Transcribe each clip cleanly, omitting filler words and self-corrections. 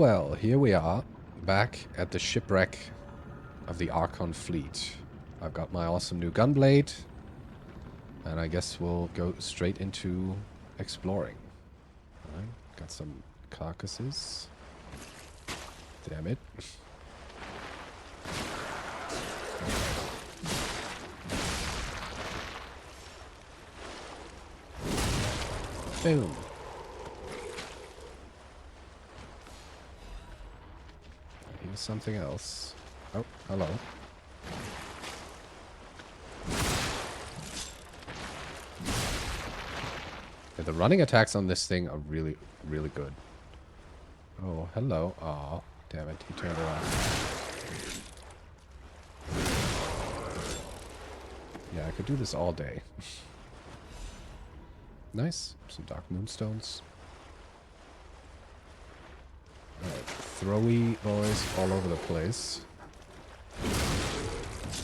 well, here we are, back at the shipwreck of the Archon fleet. I've got my awesome new gunblade, and I guess we'll go straight into exploring. Alright, got some carcasses. Damn it. Boom. Here's something else. Oh, hello. Yeah, the running attacks on this thing are really, really good. Oh, hello. Aw, damn it. He turned around. Yeah, I could do this all day. Nice. Some dark moonstones. Alright, throwy boys all over the place.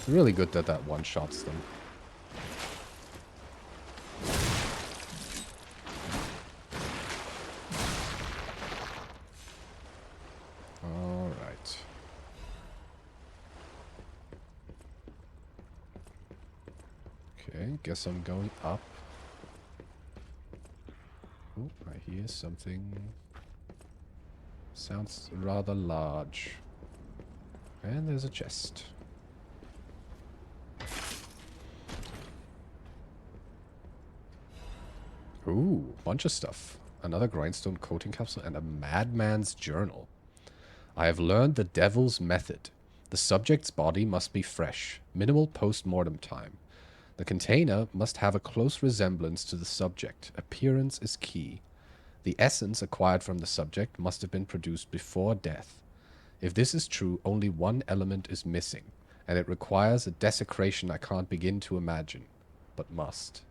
Really good that that one-shots them. Alright. Okay, guess I'm going up. Oh, I hear something. Sounds rather large. And there's a chest. Ooh, bunch of stuff. Another grindstone coating capsule and a madman's journal. I have learned the devil's method. The subject's body must be fresh. Minimal post-mortem time. The container must have a close resemblance to the subject. Appearance is key. The essence acquired from the subject must have been produced before death. If this is true, only one element is missing, and it requires a desecration I can't begin to imagine, but must.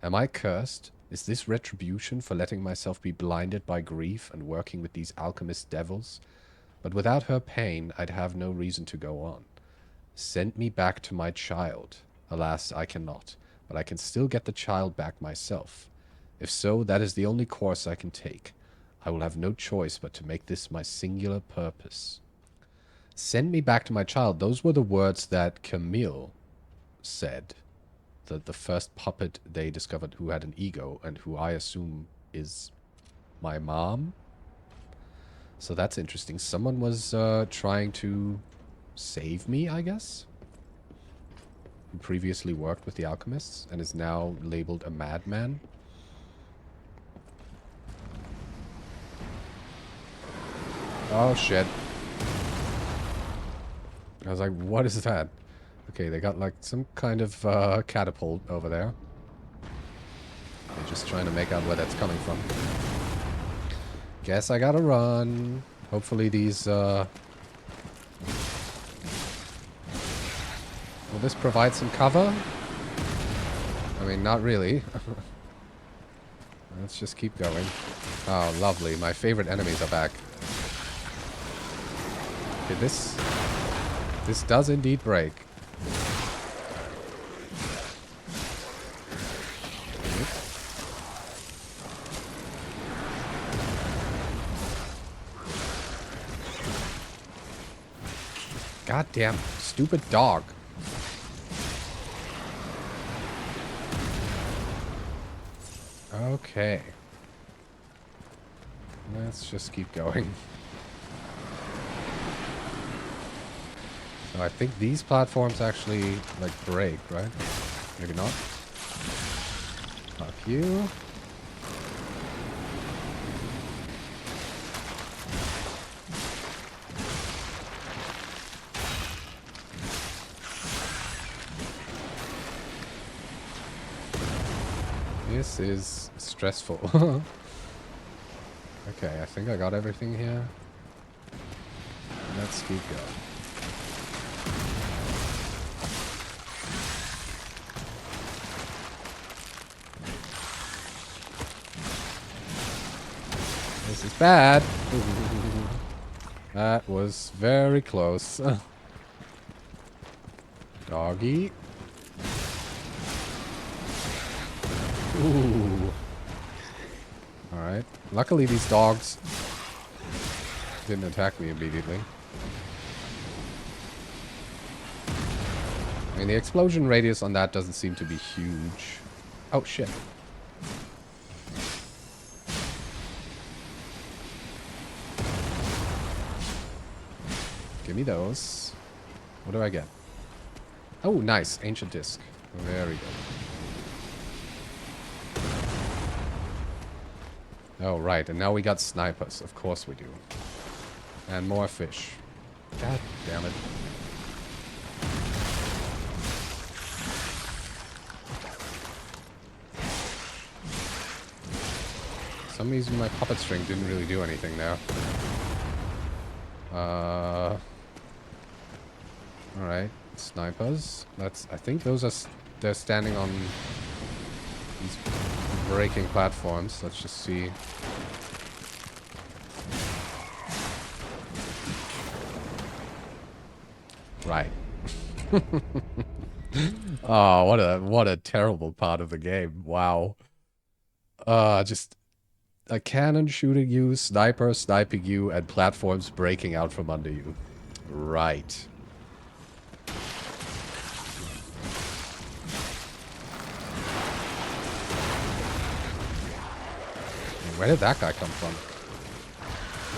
Am I cursed? Is this retribution for letting myself be blinded by grief and working with these alchemist devils? But without her pain, I'd have no reason to go on. Send me back to my child. Alas, I cannot, but I can still get the child back myself. If so, that is the only course I can take. I will have no choice but to make this my singular purpose. Send me back to my child. Those were the words that Camille said. The first puppet they discovered who had an ego, and who I assume is my mom. So that's interesting. Someone was trying to save me, I guess? Who previously worked with the alchemists and is now labeled a madman. Oh, shit. I was like, what is that? Okay, they got like some kind of catapult over there. They're just trying to make out where that's coming from. Guess I gotta run. Hopefully these... Will this provide some cover? I mean, not really. Let's just keep going. Oh, lovely. My favorite enemies are back. Okay, this does indeed break. Goddamn stupid dog. Okay. Let's just keep going. So I think these platforms actually, like, break, right? Maybe not. Fuck you. This is stressful. Okay, I think I got everything here. Let's keep going. This is bad. That was very close. Doggy. Ooh. Alright. Luckily these dogs didn't attack me immediately. I mean, the explosion radius on that doesn't seem to be huge. Oh, shit. Give me those. What do I get? Oh, nice. Ancient disc. Very good. Oh, right. And now we got snipers. Of course we do. And more fish. God damn it. For some reason my puppet string didn't really do anything there. Alright. Snipers. I think those are... They're standing on these breaking platforms. Let's just see. Right. Oh, what a terrible part of the game. Wow. Just a cannon shooting you, sniper sniping you, and platforms breaking out from under you. Right. Where did that guy come from?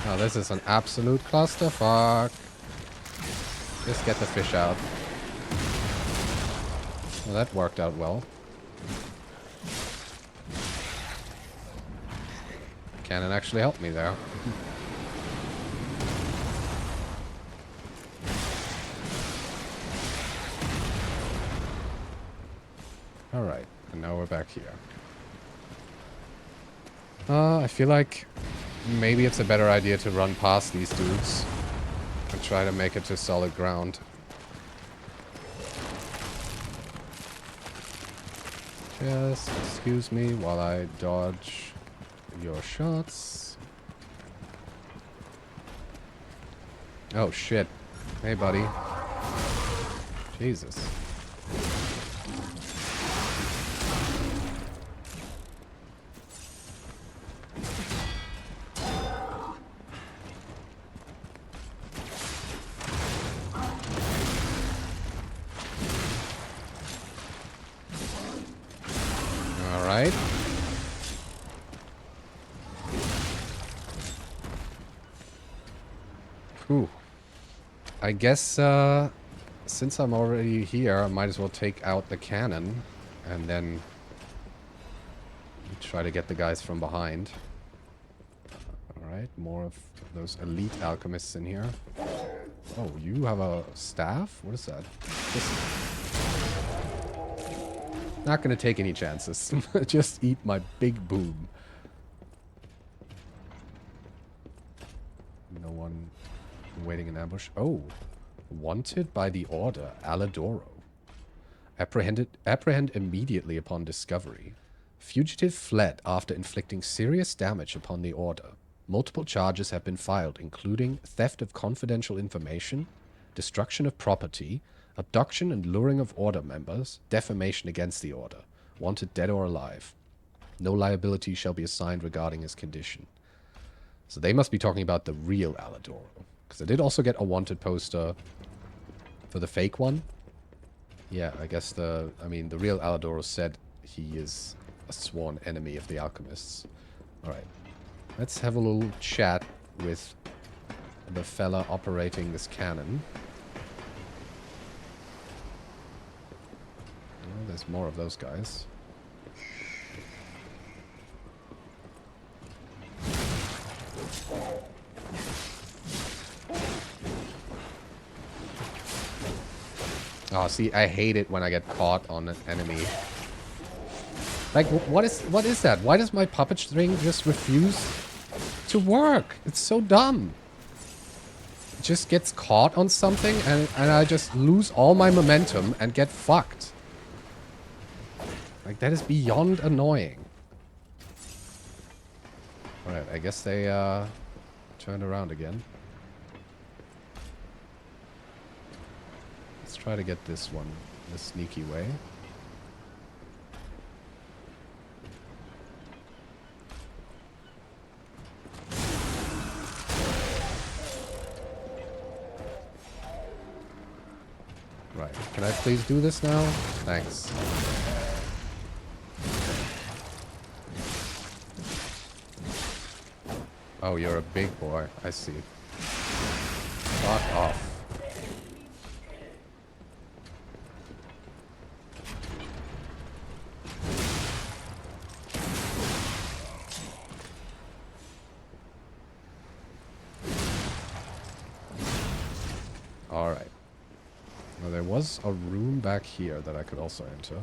Oh, this is an absolute clusterfuck. Just get the fish out. Well, that worked out well. Cannon actually helped me there. Alright, and now we're back here. I feel like maybe it's a better idea to run past these dudes and try to make it to solid ground. Just excuse me while I dodge your shots. Oh shit. Hey buddy. Jesus. Alright. Whew. I guess, since I'm already here, I might as well take out the cannon and then try to get the guys from behind. Alright, more of those elite alchemists in here. Oh, you have a staff? What is that? Not gonna take any chances. Just eat my big boom. No one waiting in ambush. Oh. Wanted by the Order. Aladoro. Apprehend immediately upon discovery. Fugitive fled after inflicting serious damage upon the Order. Multiple charges have been filed, including theft of confidential information, destruction of property, abduction and luring of Order members, defamation against the Order. Wanted dead or alive. No liability shall be assigned regarding his condition. So they must be talking about the real Aladoro. Because I did also get a wanted poster for the fake one. Yeah, I guess the real Aladoro said he is a sworn enemy of the alchemists. Alright. Let's have a little chat with the fella operating this cannon. Oh, there's more of those guys. Oh, see, I hate it when I get caught on an enemy. Like, what is that? Why does my puppet string just refuse to work? It's so dumb. It just gets caught on something and I just lose all my momentum and get fucked. Like, that is beyond annoying. Alright, I guess they turned around again. Let's try to get this one the sneaky way. Right. Can I please do this now? Thanks. Oh, you're a big boy. I see. Fuck off. Alright. Well, there was a room back here that I could also enter.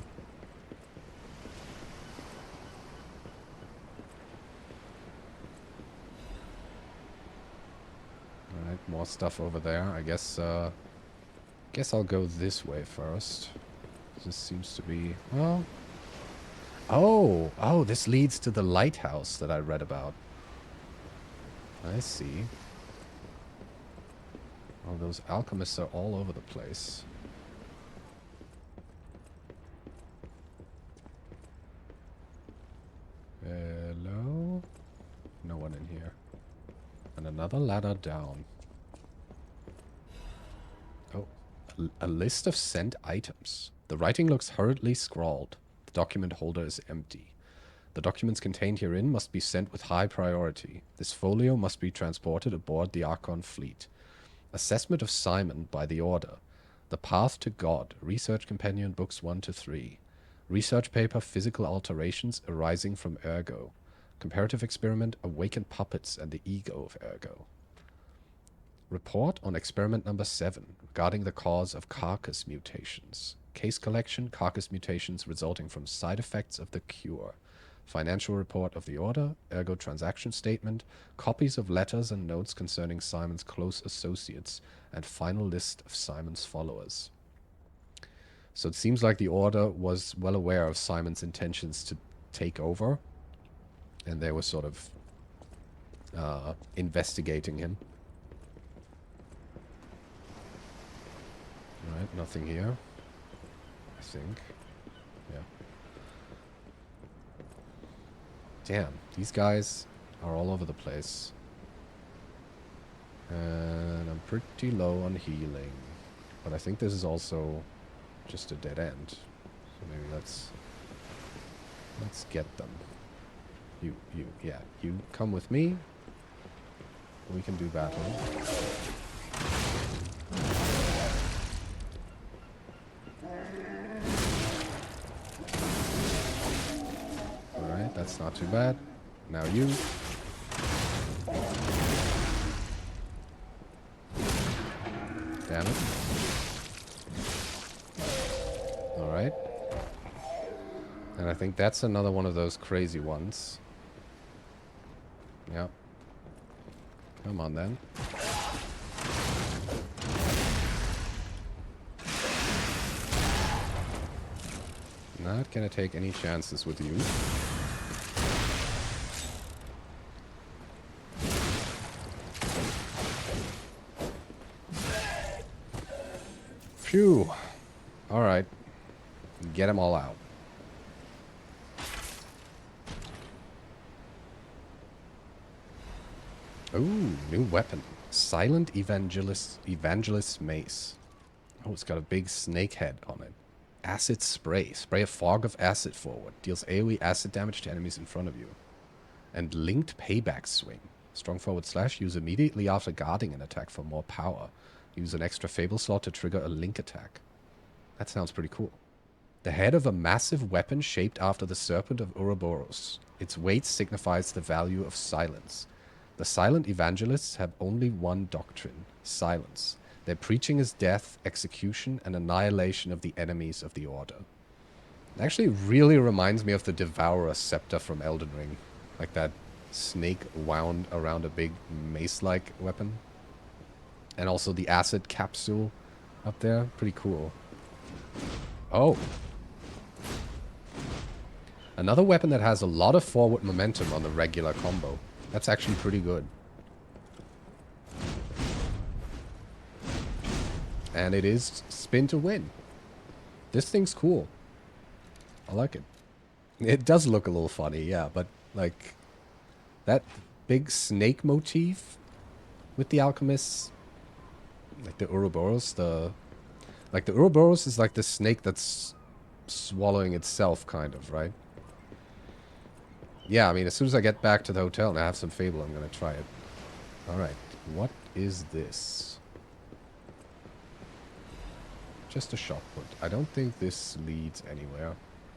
Alright, more stuff over there. I guess I'll go this way first. This seems to be... well... oh! Oh, this leads to the lighthouse that I read about. I see. Oh, those alchemists are all over the place. Hello? No one in here. And another ladder down. Oh, a list of sent items. The writing looks hurriedly scrawled. The document holder is empty. The documents contained herein must be sent with high priority. This folio must be transported aboard the Archon fleet. Assessment of Simon by the Order. The Path to God. Research Companion Books 1 to 3. Research paper Physical Alterations Arising from Ergo. Comparative experiment Awakened Puppets and the Ego of Ergo. Report on experiment number 7 regarding the cause of carcass mutations. Case collection Carcass mutations resulting from side effects of the cure. Financial report of the Order, Ergo transaction statement, copies of letters and notes concerning Simon's close associates, and final list of Simon's followers. So it seems like the Order was well aware of Simon's intentions to take over, and they were sort of investigating him. Alright, nothing here, I think. Yeah. Damn, these guys are all over the place. And I'm pretty low on healing. But I think this is also just a dead end. So maybe let's get them. Yeah, you come with me. We can do battle. Alright, that's not too bad. Now you. Damn it. Alright. And I think that's another one of those crazy ones. Yep. Come on then. Not gonna take any chances with you. Phew. Alright. Get them all out. Ooh, new weapon. Silent Evangelist Mace. Oh, it's got a big snake head on it. Acid Spray. Spray a fog of acid forward. Deals AoE acid damage to enemies in front of you. And Linked Payback Swing. Strong forward slash. Use immediately after guarding an attack for more power. Use an extra Fable slot to trigger a Link attack. That sounds pretty cool. The head of a massive weapon shaped after the Serpent of Ouroboros. Its weight signifies the value of silence. The silent evangelists have only one doctrine, silence. Their preaching is death, execution, and annihilation of the enemies of the Order. It actually really reminds me of the Devourer scepter from Elden Ring. Like that snake wound around a big mace-like weapon. And also the acid capsule up there. Pretty cool. Oh. Another weapon that has a lot of forward momentum on the regular combo. That's actually pretty good. And it is spin to win. This thing's cool. I like it. It does look a little funny, yeah, but like that big snake motif with the alchemists, like the Ouroboros, Like the Ouroboros is like the snake that's swallowing itself, kind of, right? Yeah, I mean, as soon as I get back to the hotel and I have some Fable, I'm gonna try it. Alright, what is this? Just a shot put. I don't think this leads anywhere.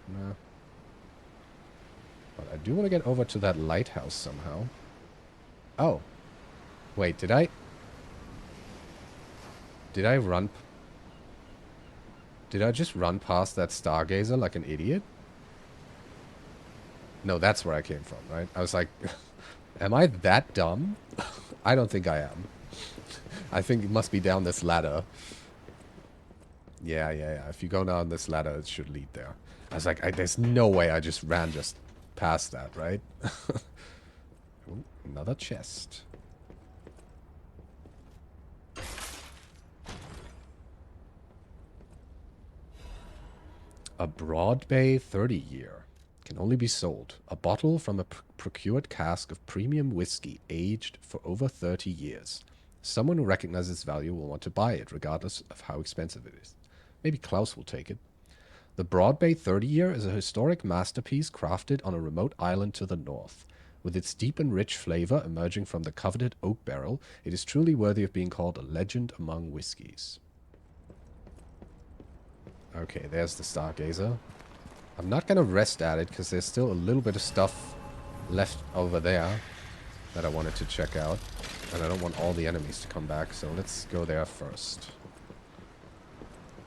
No. But I do want to get over to that lighthouse somehow. Oh. Wait, did I... Did I run... Did I just run past that stargazer like an idiot? No, that's where I came from, right? I was like, am I that dumb? I don't think I am. I think it must be down this ladder. Yeah. If you go down this ladder, it should lead there. I was like, there's no way I just ran just past that, right? Ooh, another chest. A Broad Bay 30 year. Can only be sold. A bottle from a procured cask of premium whiskey aged for over 30 years. Someone who recognizes its value will want to buy it, regardless of how expensive it is. Maybe Klaus will take it. The Broad Bay 30 year is a historic masterpiece crafted on a remote island to the north. With its deep and rich flavor emerging from the coveted oak barrel, it is truly worthy of being called a legend among whiskies. Okay, there's the Stargazer. I'm not going to rest at it because there's still a little bit of stuff left over there that I wanted to check out. And I don't want all the enemies to come back, so let's go there first.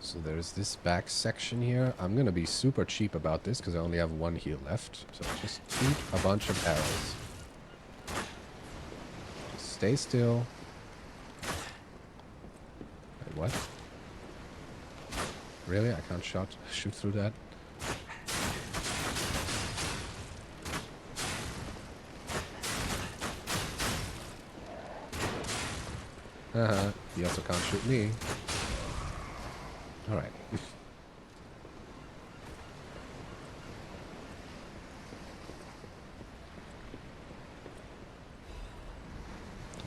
So there's this back section here. I'm going to be super cheap about this because I only have one heal left. So just shoot a bunch of arrows. Just stay still. Wait, what? Really? I can't shoot through that? Haha, he also can't shoot me. Alright.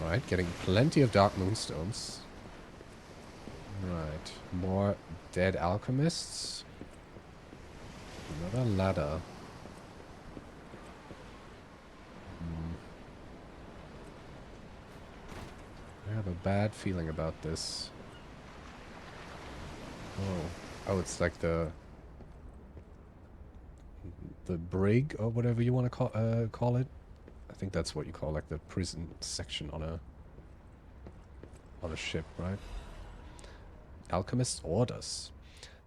Alright, getting plenty of Dark Moonstones. Right, more dead alchemists. Another ladder. I have a bad feeling about this. Oh, it's like the brig or whatever you want to call it. I think that's what you call like the prison section on a ship, right? Alchemist's orders.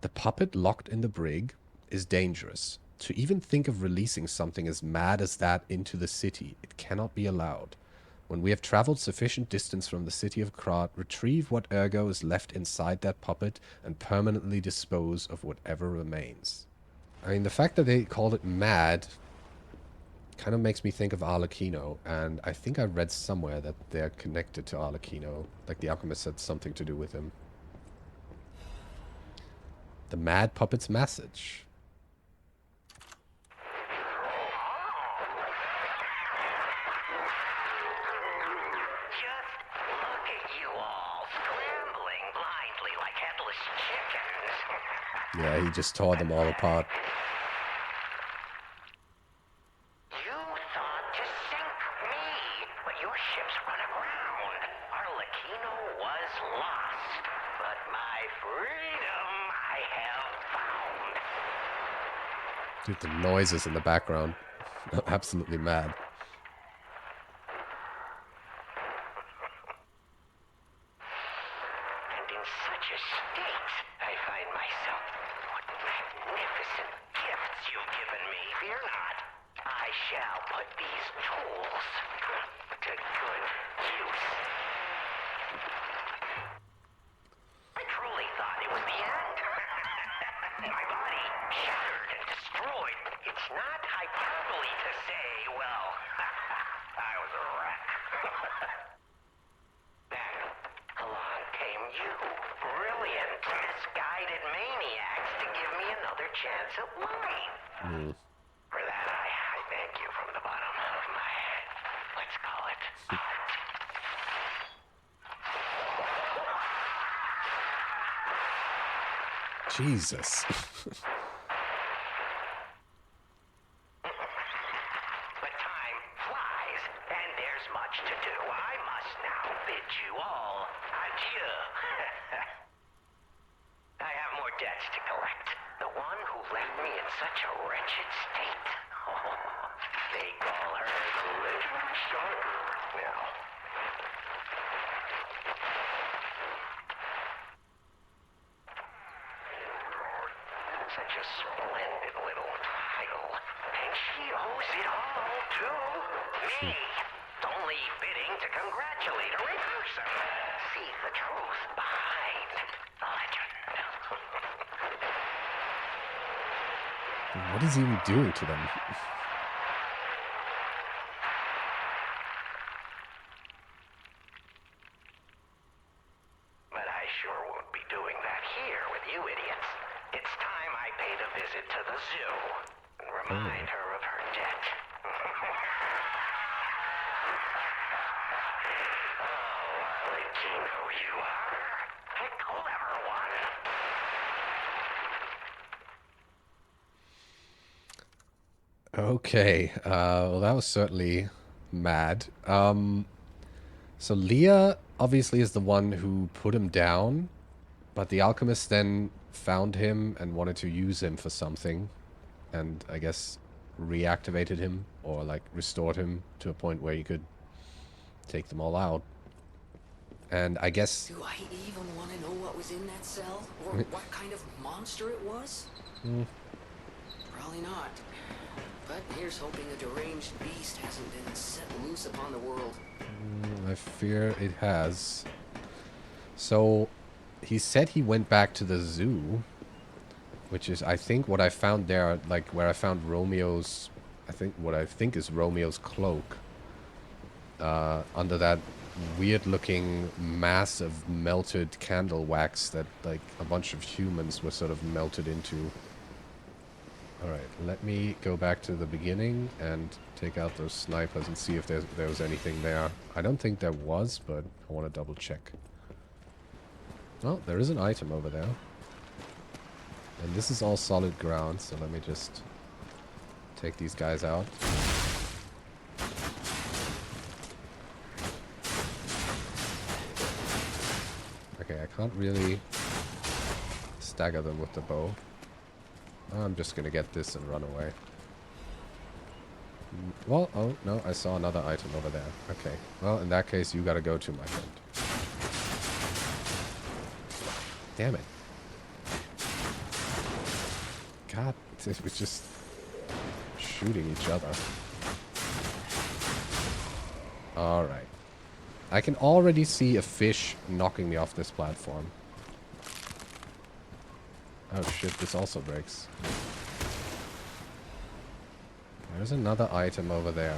The puppet locked in the brig is dangerous. To even think of releasing something as mad as that into the city, it cannot be allowed. When we have traveled sufficient distance from the city of Krat, retrieve what ergo is left inside that puppet and permanently dispose of whatever remains. I mean, the fact that they called it mad kind of makes me think of Arlecchino, and I think I read somewhere that they're connected to Arlecchino. Like the alchemist had something to do with him. The Mad Puppet's message. Yeah, he just tore them all apart. You thought to sink me, but your ship's run aground. Arlecchino was lost, but my freedom I have found. Dude, the noises in the background. Absolutely mad. Jesus. But time flies, and there's much to do. I must now bid you all adieu. I have more debts to collect. The one who left me in such a wretched state. Oh, they call her the Living Stalker now. Such a splendid little title. And she owes it all to me. Only bidding to congratulate her in person. See the truth behind the legend. What is he even doing to them? But I sure won't be doing that here with you idiots. It's time I paid a visit to the zoo and remind her of her debt. Oh, Latino you are. A clever one. Okay, well that was certainly mad. So Leah obviously is the one who put him down, but the alchemist then found him and wanted to use him for something, and I guess reactivated him, or like restored him to a point where he could take them all out. And I guess... Do I even want to know what was in that cell? Or what kind of monster it was? Probably not. But here's hoping a deranged beast hasn't been set loose upon the world. I fear it has. So, he said he went back to the zoo, which is, I think, what I found there, like, where I found Romeo's, what I think is Romeo's cloak. Under that weird-looking mass of melted candle wax that, like, a bunch of humans were sort of melted into. Alright, let me go back to the beginning and take out those snipers and see if there was anything there. I don't think there was, but I want to double check. Oh, there is an item over there. And this is all solid ground, so let me just take these guys out. Okay, I can't really stagger them with the bow. I'm just gonna get this and run away. Well, oh, no, I saw another item over there. Okay. Well, in that case, you gotta go to, my friend. Damn it. God, it was just shooting each other. Alright. I can already see a fish knocking me off this platform. Oh shit, this also breaks. There's another item over there.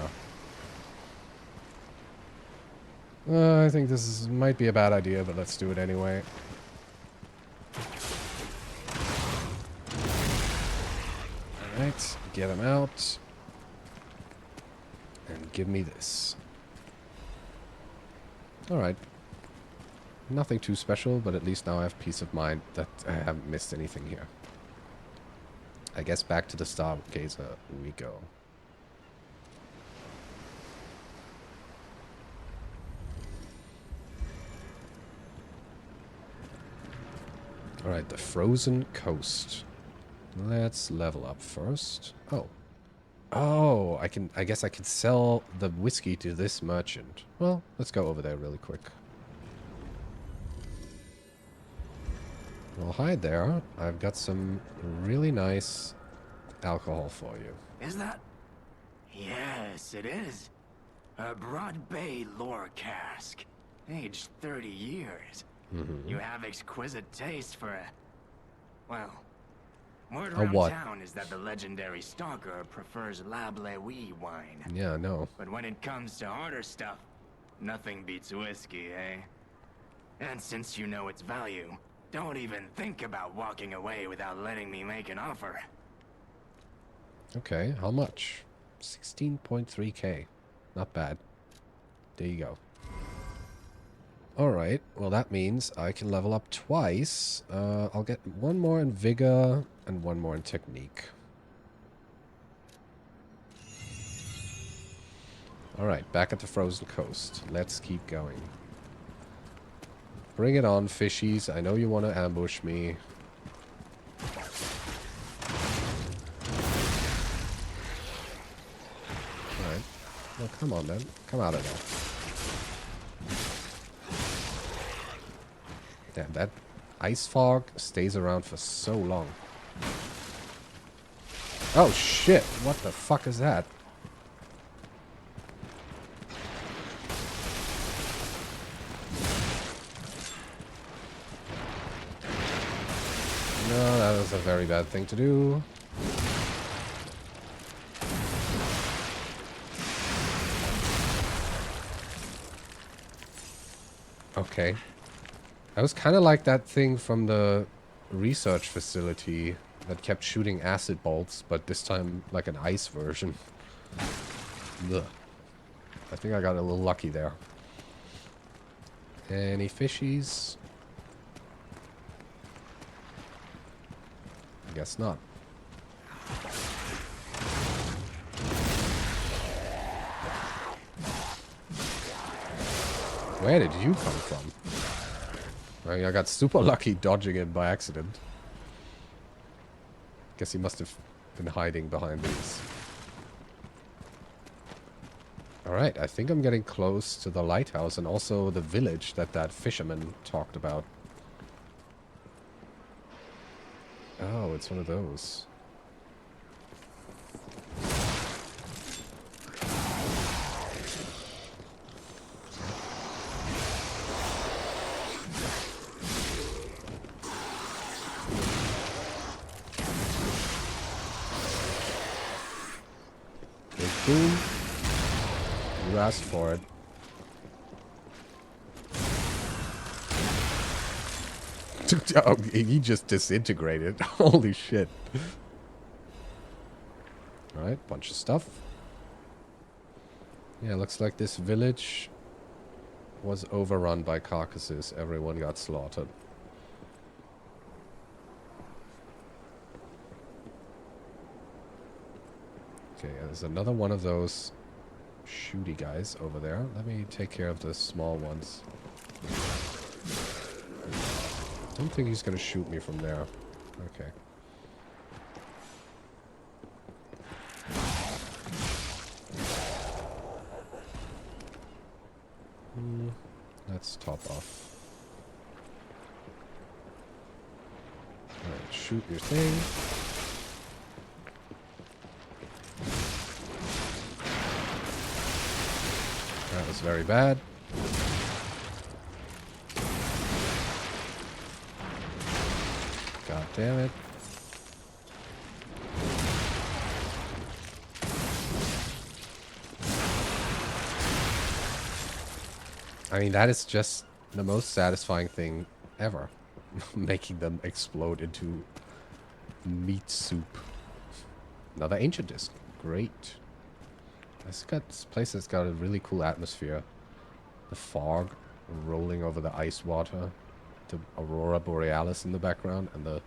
I think this might be a bad idea, but let's do it anyway. Alright, get him out. And give me this. Alright. Nothing too special, but at least now I have peace of mind that I haven't missed anything here. I guess back to the Stargazer we go. Alright, the frozen coast. Let's level up first. Oh. Oh, I guess I can sell the whiskey to this merchant. Well, let's go over there really quick. Well, hi there. I've got some really nice alcohol for you. Is that? Yes, it is. A Broad Bay lore cask. Aged 30 years. You have exquisite taste for a... Well, word around what? town is that the legendary stalker prefers Lab Lewy wine. Yeah, no. But when it comes to harder stuff, nothing beats whiskey, eh? And since you know its value, don't even think about walking away without letting me make an offer. Okay, how much? 16.3k. Not bad. There you go. Alright, well that means I can level up twice. I'll get one more in Vigor and one more in Technique. Alright, back at the frozen coast. Let's keep going. Bring it on, fishies. I know you want to ambush me. Alright. Well, come on then. Come out of there. Damn, that ice fog stays around for so long. Oh shit, what the fuck is that? No, that was a very bad thing to do. Okay. That was kind of like that thing from the research facility that kept shooting acid bolts, but this time like an ice version. Ugh. I think I got a little lucky there. Any fishies? I guess not. Where did you come from? I mean, I got super lucky dodging it by accident. Guess he must have been hiding behind these. Alright, I think I'm getting close to the lighthouse and also the village that fisherman talked about. Oh, it's one of those. Boom. You asked for it. Oh, he just disintegrated. Holy shit. Alright, bunch of stuff. Yeah, looks like this village was overrun by carcasses. Everyone got slaughtered. Okay, there's another one of those shooty guys over there. Let me take care of the small ones. I don't think he's gonna shoot me from there. Okay. Let's top off. Alright, shoot your thing. That was very bad. God damn it. I mean, that is just the most satisfying thing ever. Making them explode into meat soup. Another ancient disc. Great. This place has got a really cool atmosphere. The fog rolling over the ice water. The aurora borealis in the background. And the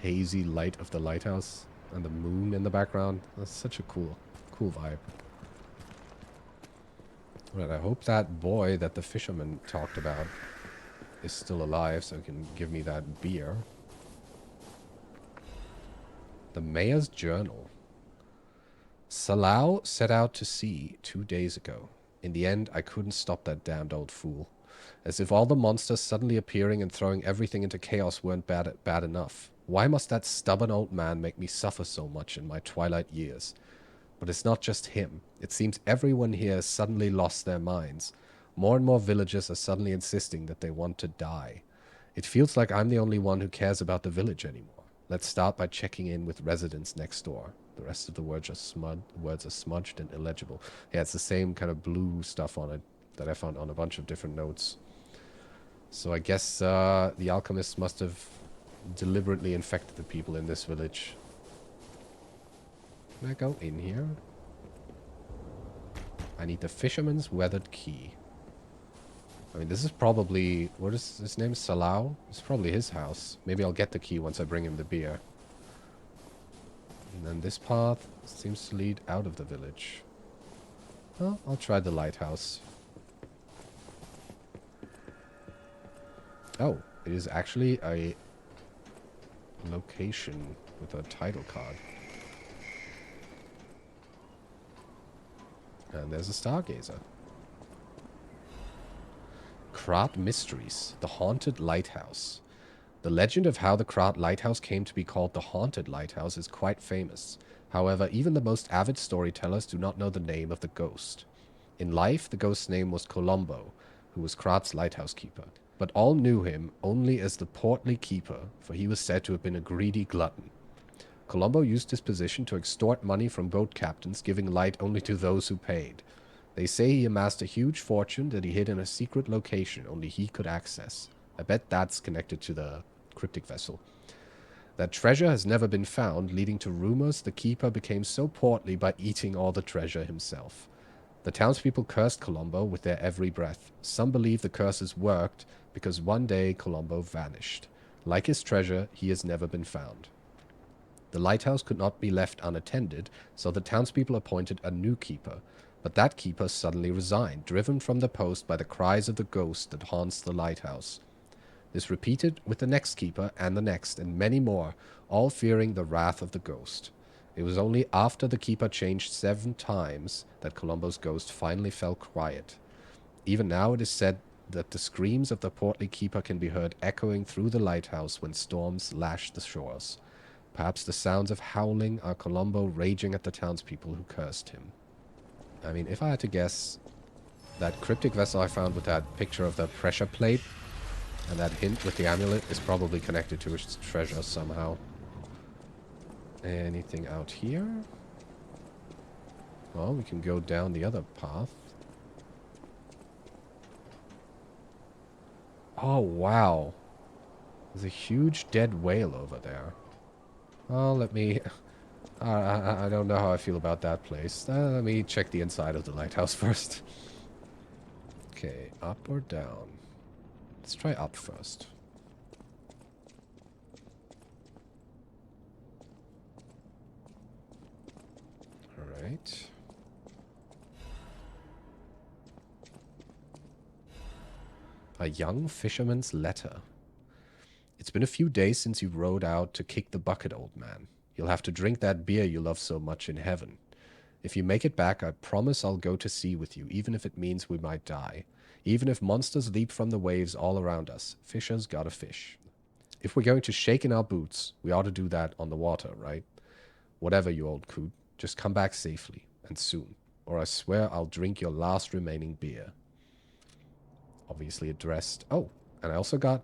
hazy light of the lighthouse. And the moon in the background. That's such a cool vibe. Right, I hope that boy that the fisherman talked about is still alive so he can give me that beer. The Mayor's Journal. Salau set out to sea 2 days ago. In the end, I couldn't stop that damned old fool. As if all the monsters suddenly appearing and throwing everything into chaos weren't bad enough. Why must that stubborn old man make me suffer so much in my twilight years? But it's not just him. It seems everyone here has suddenly lost their minds. More and more villagers are suddenly insisting that they want to die. It feels like I'm the only one who cares about the village anymore. Let's start by checking in with residents next door. The rest of the words are smudged and illegible. Yeah, it's the same kind of blue stuff on it that I found on a bunch of different notes. So I guess the alchemists must have deliberately infected the people in this village. Can I go in here? I need the fisherman's weathered key. I mean, this is probably... What is his name? Salau? It's probably his house. Maybe I'll get the key once I bring him the beer. And then this path seems to lead out of the village. Well, I'll try the lighthouse. Oh, it is actually a location with a title card. And there's a stargazer. Krat Mysteries, the Haunted Lighthouse. The legend of how the Krat Lighthouse came to be called the Haunted Lighthouse is quite famous. However, even the most avid storytellers do not know the name of the ghost. In life, the ghost's name was Colombo, who was Krat's lighthouse keeper. But all knew him only as the portly keeper, for he was said to have been a greedy glutton. Colombo used his position to extort money from boat captains, giving light only to those who paid. They say he amassed a huge fortune that he hid in a secret location only he could access. I bet that's connected to the cryptic vessel. That treasure has never been found, leading to rumors the keeper became so portly by eating all the treasure himself. The townspeople cursed Colombo with their every breath. Some believe the curses worked because one day Colombo vanished. Like his treasure, he has never been found. The lighthouse could not be left unattended, so the townspeople appointed a new keeper. But that keeper suddenly resigned, driven from the post by the cries of the ghost that haunts the lighthouse. This repeated with the next keeper and the next, and many more, all fearing the wrath of the ghost. It was only after the keeper changed 7 times that Colombo's ghost finally fell quiet. Even now it is said that the screams of the portly keeper can be heard echoing through the lighthouse when storms lash the shores. Perhaps the sounds of howling are Colombo raging at the townspeople who cursed him. I mean, if I had to guess, that cryptic vessel I found with that picture of the pressure plate and that hint with the amulet is probably connected to its treasure somehow. Anything out here? Well, we can go down the other path. Oh, wow. There's a huge dead whale over there. Well, let me... I don't know how I feel about that place. Let me check the inside of the lighthouse first. Okay, up or down? Let's try up first. Alright. A young fisherman's letter. It's been a few days since you rowed out to kick the bucket, old man. You'll have to drink that beer you love so much in heaven. If you make it back, I promise I'll go to sea with you, even if it means we might die. Even if monsters leap from the waves all around us, fishers gotta fish. If we're going to shake in our boots, we ought to do that on the water, right? Whatever, you old coot. Just come back safely, and soon, or I swear I'll drink your last remaining beer. Obviously addressed... Oh, and I also got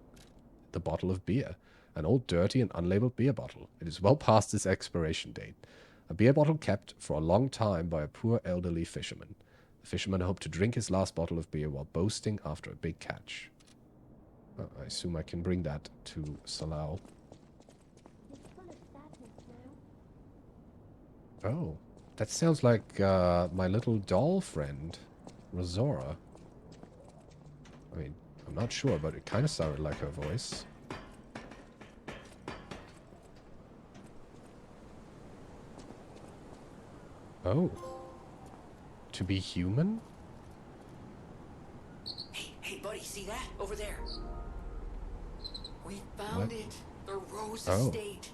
the bottle of beer. An old dirty and unlabeled beer bottle. It is well past its expiration date. A beer bottle kept for a long time by a poor elderly fisherman. The fisherman hoped to drink his last bottle of beer while boasting after a big catch. Oh, I assume I can bring that to Salau. Oh, that sounds like my little doll friend, Rosora. I mean, I'm not sure, but it kind of sounded like her voice. Oh. To be human? Hey, buddy, see that? Over there. We found What? it. The Rose Oh. Estate.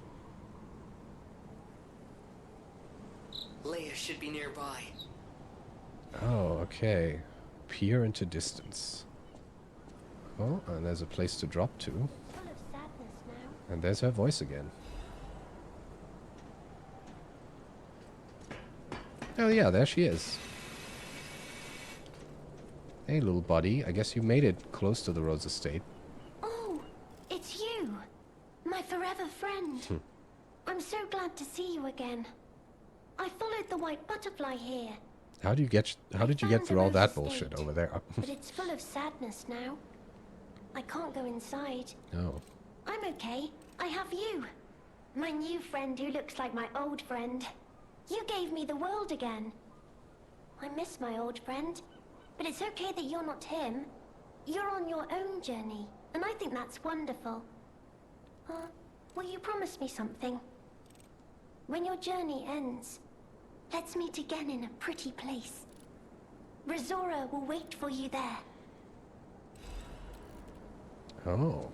Leia should be nearby. Oh, okay. Peer into distance. Oh, and there's a place to drop to. Full of sadness now. And there's her voice again. Oh yeah, there she is. Hey, little buddy. I guess you made it close to the Rose Estate. Oh, it's you. My forever friend. I'm so glad to see you again. I followed the white butterfly here, How did you get found through the all Rose that bullshit Estate. over there? but it's full of sadness now. I can't go inside. Oh. I'm okay. I have you. My new friend who looks like my old friend. You gave me the world again. I miss my old friend, but it's okay that you're not him. You're on your own journey, and I think that's wonderful. Will you promise me something? When your journey ends, let's meet again in a pretty place. Rizora will wait for you there. Oh.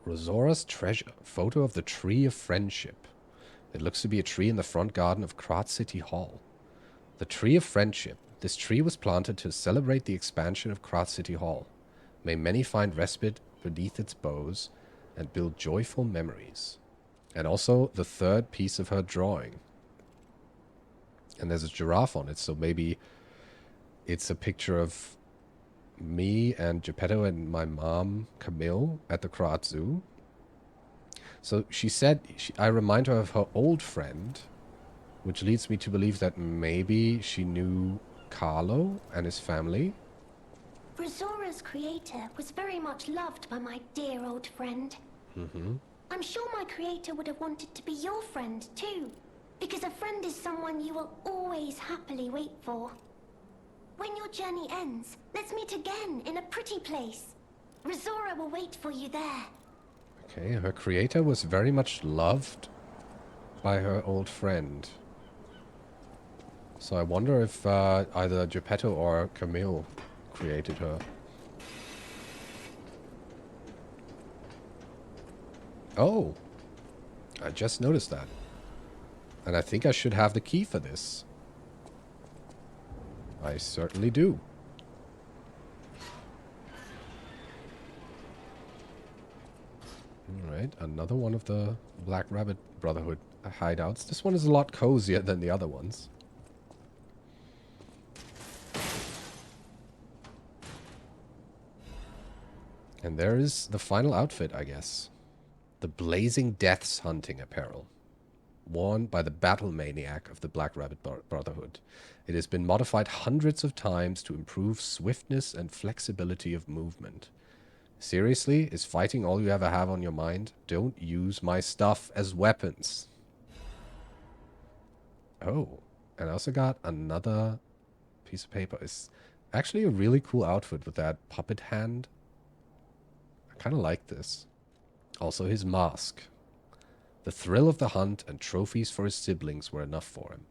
Rosora's treasure. Photo of the Tree of Friendship. It looks to be a tree in the front garden of Krat City Hall. The Tree of Friendship. This tree was planted to celebrate the expansion of Krat City Hall. May many find respite beneath its boughs and build joyful memories. And also the third piece of her drawing. And there's a giraffe on it, so maybe it's a picture of me and Geppetto and my mom, Camille, at the Krat Zoo. So she said, I remind her of her old friend, which leads me to believe that maybe she knew Carlo and his family. Rizora's creator was very much loved by my dear old friend. I'm sure my creator would have wanted to be your friend too, because a friend is someone you will always happily wait for. When your journey ends, let's meet again in a pretty place. Rizora will wait for you there. Okay, her creator was very much loved by her old friend. So I wonder if either Geppetto or Camille created her. Oh! I just noticed that. And I think I should have the key for this. I certainly do. Alright, another one of the Black Rabbit Brotherhood hideouts. This one is a lot cozier than the other ones. And there is the final outfit, I guess. The Blazing Death's hunting apparel. Worn by the battle maniac of the Black Rabbit Brotherhood. It has been modified hundreds of times to improve swiftness and flexibility of movement. Seriously? Is fighting all you ever have on your mind? Don't use my stuff as weapons. Oh, and I also got another piece of paper. It's actually a really cool outfit with that puppet hand. I kind of like this. Also his mask. The thrill of the hunt and trophies for his siblings were enough for him.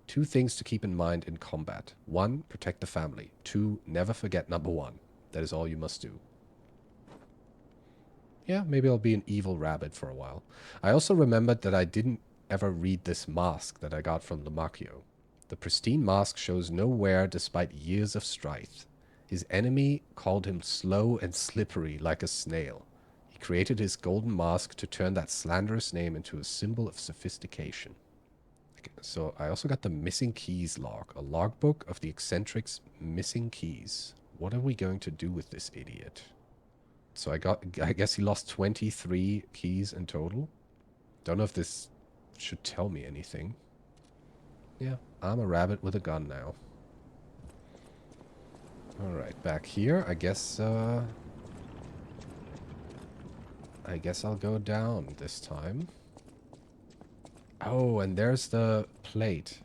2 things to keep in mind in combat. 1, protect the family. 2, never forget number 1. That is all you must do. Yeah, maybe I'll be an evil rabbit for a while. I also remembered that I didn't ever read this mask that I got from Lamacchio. The pristine mask shows no wear despite years of strife. His enemy called him slow and slippery like a snail. He created his golden mask to turn that slanderous name into a symbol of sophistication. Okay, so I also got the missing keys log, a logbook of the eccentric's missing keys. What are we going to do with this idiot? So I guess he lost 23 keys in total. Don't know if this should tell me anything. Yeah, I'm a rabbit with a gun now. Alright, back here, I guess I'll go down this time. Oh, and there's the plate.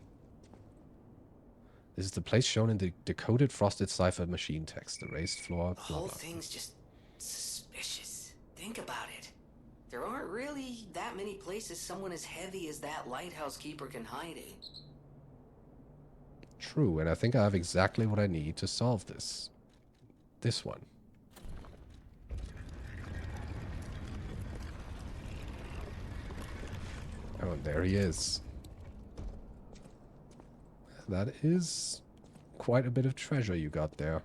This is the place shown in the decoded frosted cipher machine text. The raised floor, The blah, whole blah. thing's just suspicious. Think about it. There aren't really that many places someone as heavy as that lighthouse keeper can hide in. True, and I think I have exactly what I need to solve this. This one. Oh, and there he is. That is quite a bit of treasure you got there.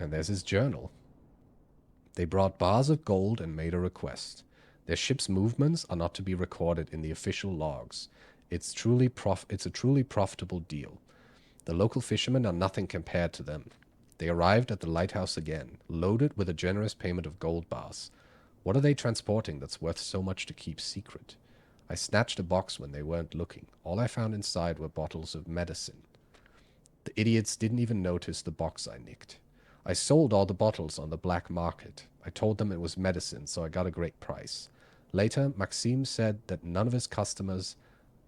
And there's his journal. They brought bars of gold and made a request. Their ship's movements are not to be recorded in the official logs. It's a truly profitable deal. The local fishermen are nothing compared to them. They arrived at the lighthouse again, loaded with a generous payment of gold bars. What are they transporting that's worth so much to keep secret? I snatched a box when they weren't looking. All I found inside were bottles of medicine. The idiots didn't even notice the box I nicked. I sold all the bottles on the black market. I told them it was medicine, so I got a great price. Later, Maxime said that none of his customers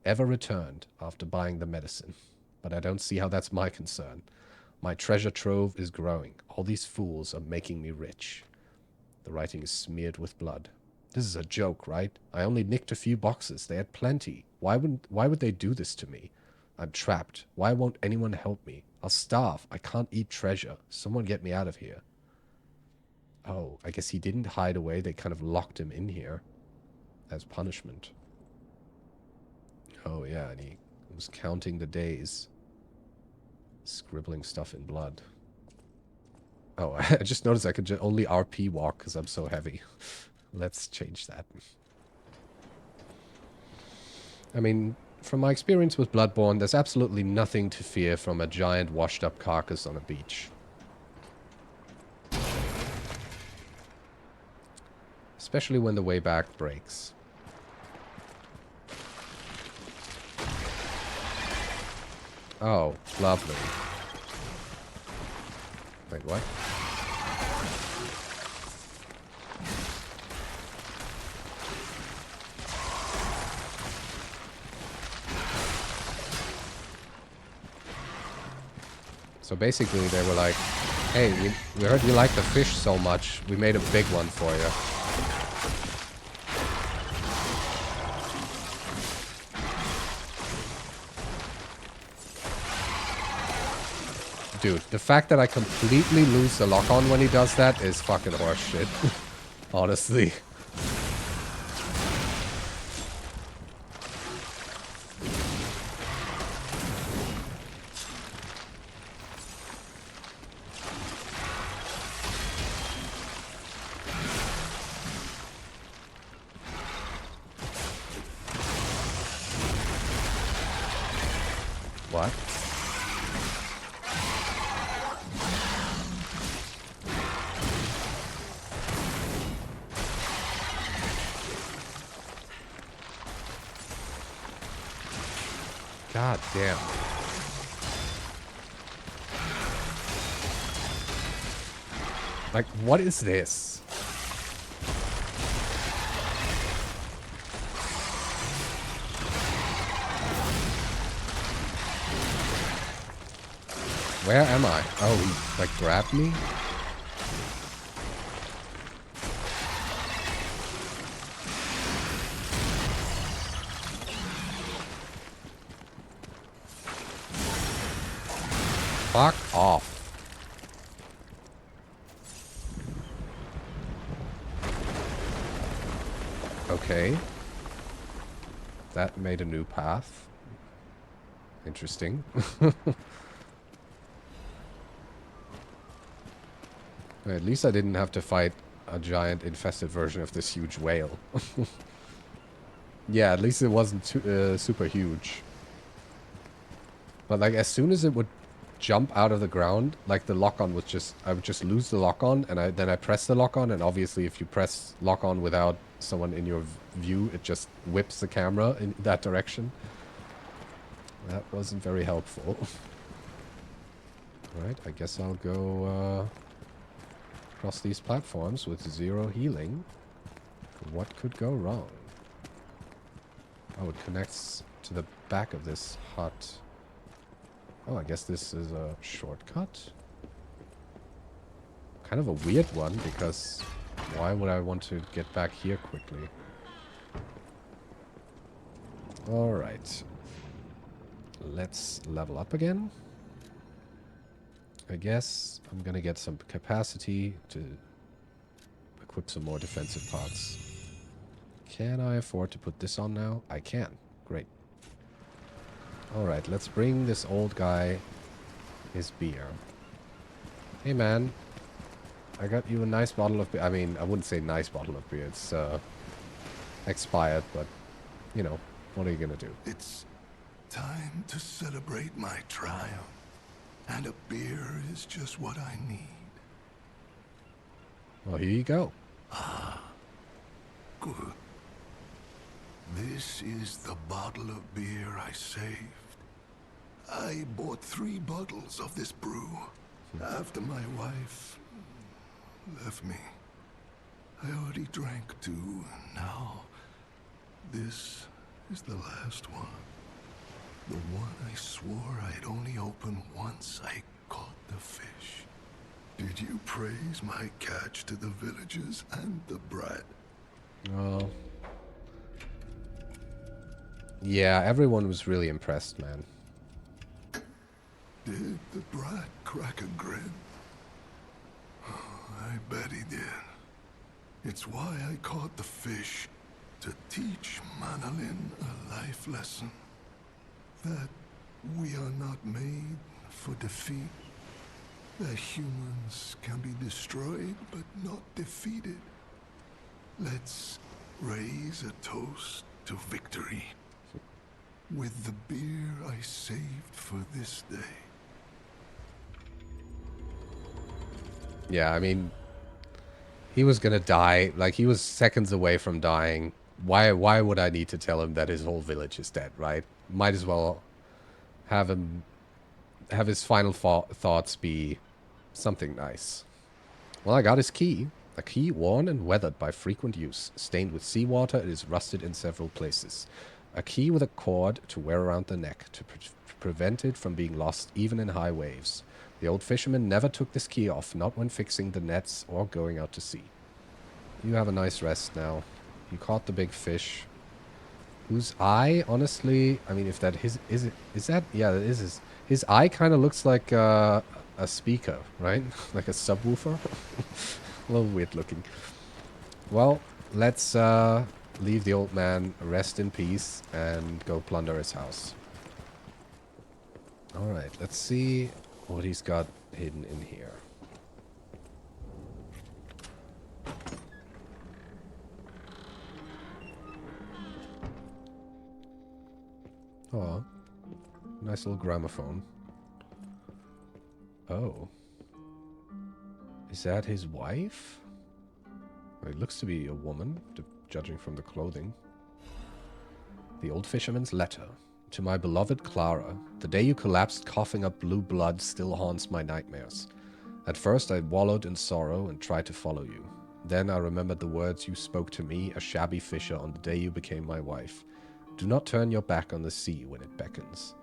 ever returned after buying the medicine. But I don't see how that's my concern. My treasure trove is growing. All these fools are making me rich. The writing is smeared with blood. This is a joke, right? I only nicked a few boxes. They had plenty. Why would they do this to me? I'm trapped. Why won't anyone help me? I'll starve. I can't eat treasure. Someone get me out of here. Oh, I guess he didn't hide away. They kind of locked him in here as punishment. Oh, yeah, and he was counting the days. Scribbling stuff in blood. Oh, I just noticed I could only RP walk because I'm so heavy. Let's change that. I mean, from my experience with Bloodborne, there's absolutely nothing to fear from a giant washed-up carcass on a beach. Especially when the way back breaks. Oh, lovely. Wait, what? So basically they were like, hey, we heard you like the fish so much, we made a big one for you. Dude, the fact that I completely lose the lock-on when he does that is fucking horseshit. Honestly. What? God damn. Like, what is this? Where am I? Oh, he, like, grabbed me? Fuck off. Okay. That made a new path. Interesting. At least I didn't have to fight a giant infested version of this huge whale. Yeah, at least it wasn't too, super huge. But like as soon as it would jump out of the ground, like the lock-on was just, I would just lose the lock-on and then I press the lock-on, and obviously if you press lock-on without someone in your view, it just whips the camera in that direction. That wasn't very helpful. Alright, I guess I'll go across these platforms with 0 healing. What could go wrong? Oh, it connects to the back of this hut. Oh, I guess this is a shortcut. Kind of a weird one, because why would I want to get back here quickly? Alright. Let's level up again. I guess I'm gonna get some capacity to equip some more defensive parts. Can I afford to put this on now? I can. Great. Alright, let's bring this old guy his beer. Hey man, I got you a nice bottle of beer. I mean, I wouldn't say nice bottle of beer. It's expired, but you know, what are you gonna do? It's time to celebrate my triumph. And a beer is just what I need. Well, here you go. Good. This is the bottle of beer I saved. I bought 3 bottles of this brew after my wife left me. I already drank 2, and now this is the last one. The one I swore I'd only open once I caught the fish. Did you praise my catch to the villagers and the brat? Well, yeah, everyone was really impressed, man. Did the brat crack a grin? I bet he did. It's why I caught the fish, to teach Manolin a life lesson. That we are not made for defeat. That humans can be destroyed but not defeated. Let's raise a toast to victory. With the beer I saved for this day. Yeah, I mean, he was gonna die. Like, he was seconds away from dying. Why would I need to tell him that his whole village is dead, right? Might as well have his final thoughts be something nice. Well, I got his key. A key worn and weathered by frequent use. Stained with seawater, it is rusted in several places. A key with a cord to wear around the neck to prevent it from being lost even in high waves. The old fisherman never took this key off, not when fixing the nets or going out to sea. You have a nice rest now. You caught the big fish. Whose eye, honestly, I mean, if that is that? Yeah, that is his eye kind of looks like a speaker, right? Like a subwoofer. A little weird looking. Well, let's leave the old man rest in peace and go plunder his house. Alright, let's see what he's got hidden in here. Oh, nice little gramophone. Oh. Is that his wife? Well, it looks to be a woman, judging from the clothing. The old fisherman's letter. To my beloved Clara, the day you collapsed coughing up blue blood still haunts my nightmares. At first I wallowed in sorrow and tried to follow you. Then I remembered the words you spoke to me, a shabby fisher, on the day you became my wife. Do not turn your back on the sea when it beckons.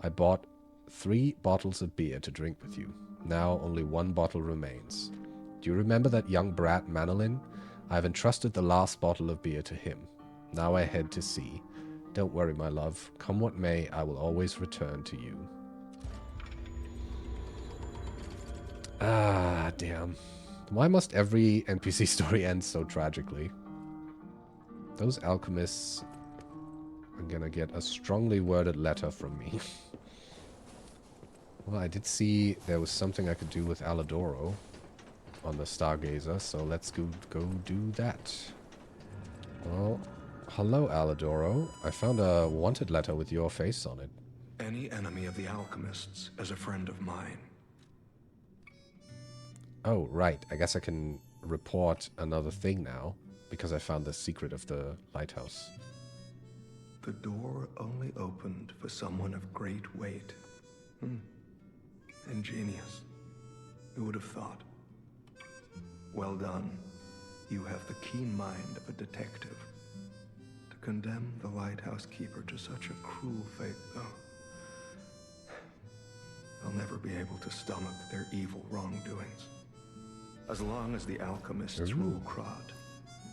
I bought 3 bottles of beer to drink with you. Now only 1 bottle remains. Do you remember that young brat Manolin? I have entrusted the last bottle of beer to him. Now I head to sea. Don't worry, my love. Come what may, I will always return to you. Ah, damn. Why must every NPC story end so tragically? Those alchemists are gonna get a strongly worded letter from me. Well, I did see there was something I could do with Alidoro on the Stargazer, so let's go do that. Well, hello, Alidoro. I found a wanted letter with your face on it. Any enemy of the alchemists is a friend of mine. Oh, right. I guess I can report another thing now, because I found the secret of the lighthouse. The door only opened for someone of great weight. Ingenious. Who would have thought? Well done. You have the keen mind of a detective. To condemn the lighthouse keeper to such a cruel fate, though, I'll never be able to stomach their evil wrongdoings. As long as the alchemists rule Krat,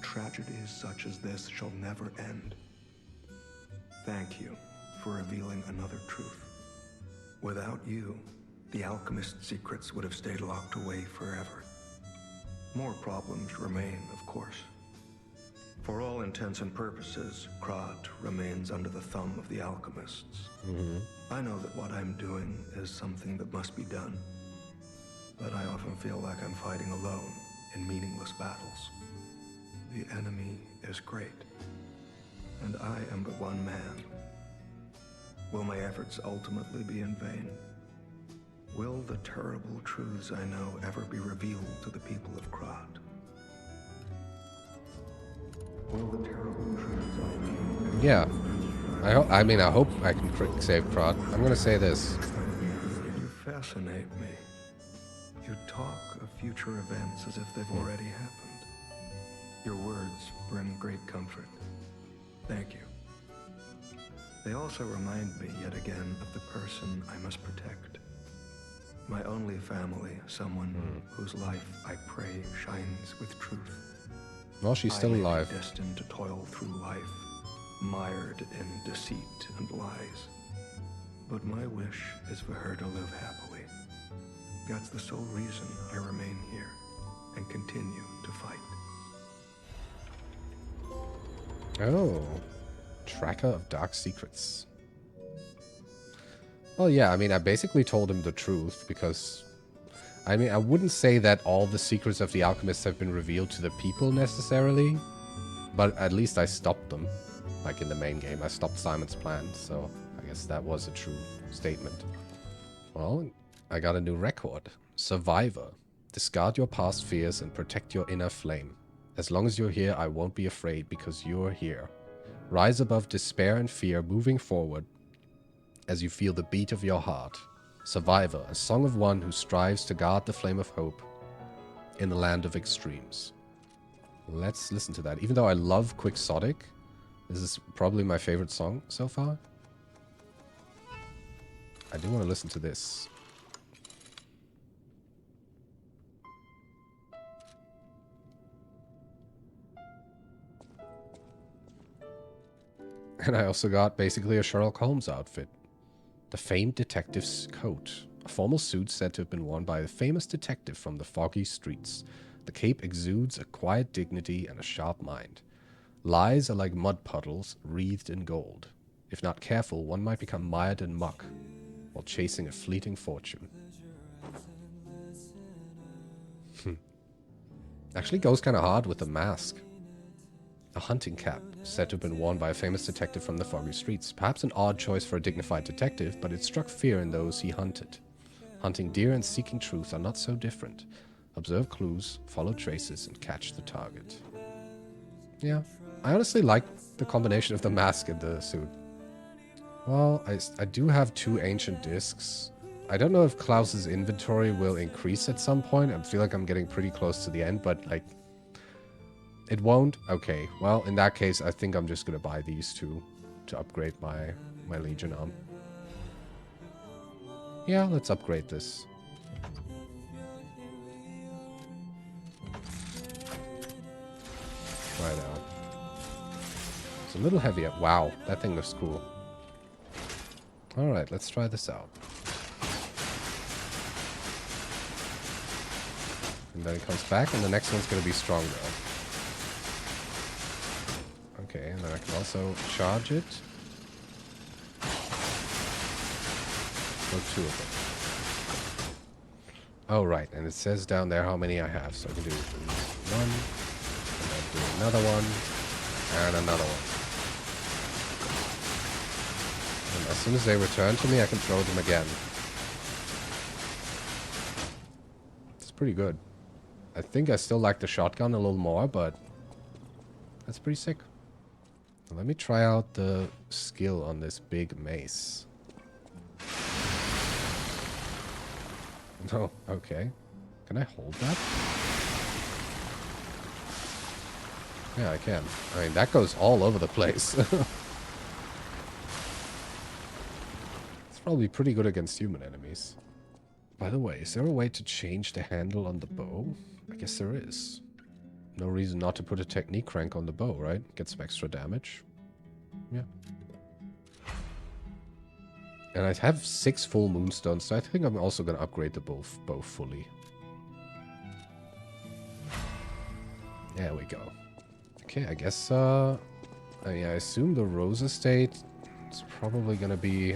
tragedies such as this shall never end. Thank you for revealing another truth. Without you, the alchemist secrets would have stayed locked away forever. More problems remain, of course. For all intents and purposes, Krat remains under the thumb of the alchemists. I know that what I'm doing is something that must be done, but I often feel like I'm fighting alone in meaningless battles. The enemy is great, and I am but one man. Will my efforts ultimately be in vain? Will the terrible truths I know ever be revealed to the people of Krat? Will the terrible truths I know... Yeah. I mean, I hope I can save Krat. I'm gonna say this. You fascinate me. You talk of future events as if they've already happened. Your words bring great comfort. Thank you. They also remind me yet again of the person I must protect. My only family, someone whose life I pray shines with truth. Well, she's still I may be alive. destined to toil through life, mired in deceit and lies. But my wish is for her to live happily. That's the sole reason I remain here and continue to fight. Oh. Tracker of Dark Secrets. Well, yeah, I mean, I basically told him the truth because... I mean, I wouldn't say that all the secrets of the alchemists have been revealed to the people necessarily, but at least I stopped them. Like in the main game, I stopped Simon's plan, so I guess that was a true statement. Well, I got a new record. Survivor. Discard your past fears and protect your inner flame. As long as you're here, I won't be afraid because you're here. Rise above despair and fear, moving forward as you feel the beat of your heart. Survivor, a song of one who strives to guard the flame of hope in the land of extremes. Let's listen to that. Even though I love Quixotic, this is probably my favorite song so far. I do want to listen to this. And I also got basically a Sherlock Holmes outfit. The famed detective's coat. A formal suit said to have been worn by a famous detective from the foggy streets. The cape exudes a quiet dignity and a sharp mind. Lies are like mud puddles wreathed in gold. If not careful, one might become mired in muck while chasing a fleeting fortune. Actually goes kind of hard with the mask. A hunting cap, said to have been worn by a famous detective from the foggy streets. Perhaps an odd choice for a dignified detective, but it struck fear in those he hunted. Hunting deer and seeking truth are not so different. Observe clues, follow traces, and catch the target. Yeah, I honestly like the combination of the mask and the suit. Well, I do have 2 ancient discs. I don't know if Klaus's inventory will increase at some point. I feel like I'm getting pretty close to the end, but like... It won't? Okay. Well, in that case, I think I'm just gonna buy these 2 to upgrade my Legion arm. Yeah, let's upgrade this. Try it out. It's a little heavier. Wow, that thing looks cool. Alright, let's try this out. And then it comes back, and the next one's gonna be stronger. Okay, and then I can also charge it. Or 2 of them. Oh, right, and it says down there how many I have. So I can do 1, and then do another one, and another one. And as soon as they return to me, I can throw them again. It's pretty good. I think I still like the shotgun a little more, but that's pretty sick. Let me try out the skill on this big mace. Oh, okay. Can I hold that? Yeah, I can. I mean, that goes all over the place. It's probably pretty good against human enemies. By the way, is there a way to change the handle on the bow? I guess there is. No reason not to put a technique crank on the bow, right? Get some extra damage. Yeah. And I have 6 full moonstones, so I think I'm also going to upgrade the bow fully. There we go. Okay, I guess, I assume the Rose Estate is probably going to be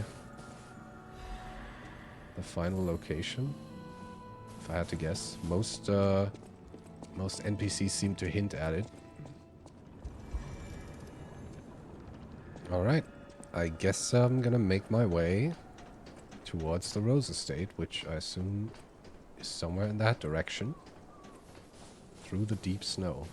the final location. If I had to guess. Most NPCs seem to hint at it. Alright. I guess I'm gonna make my way towards the Rose Estate, which I assume is somewhere in that direction. Through the deep snow.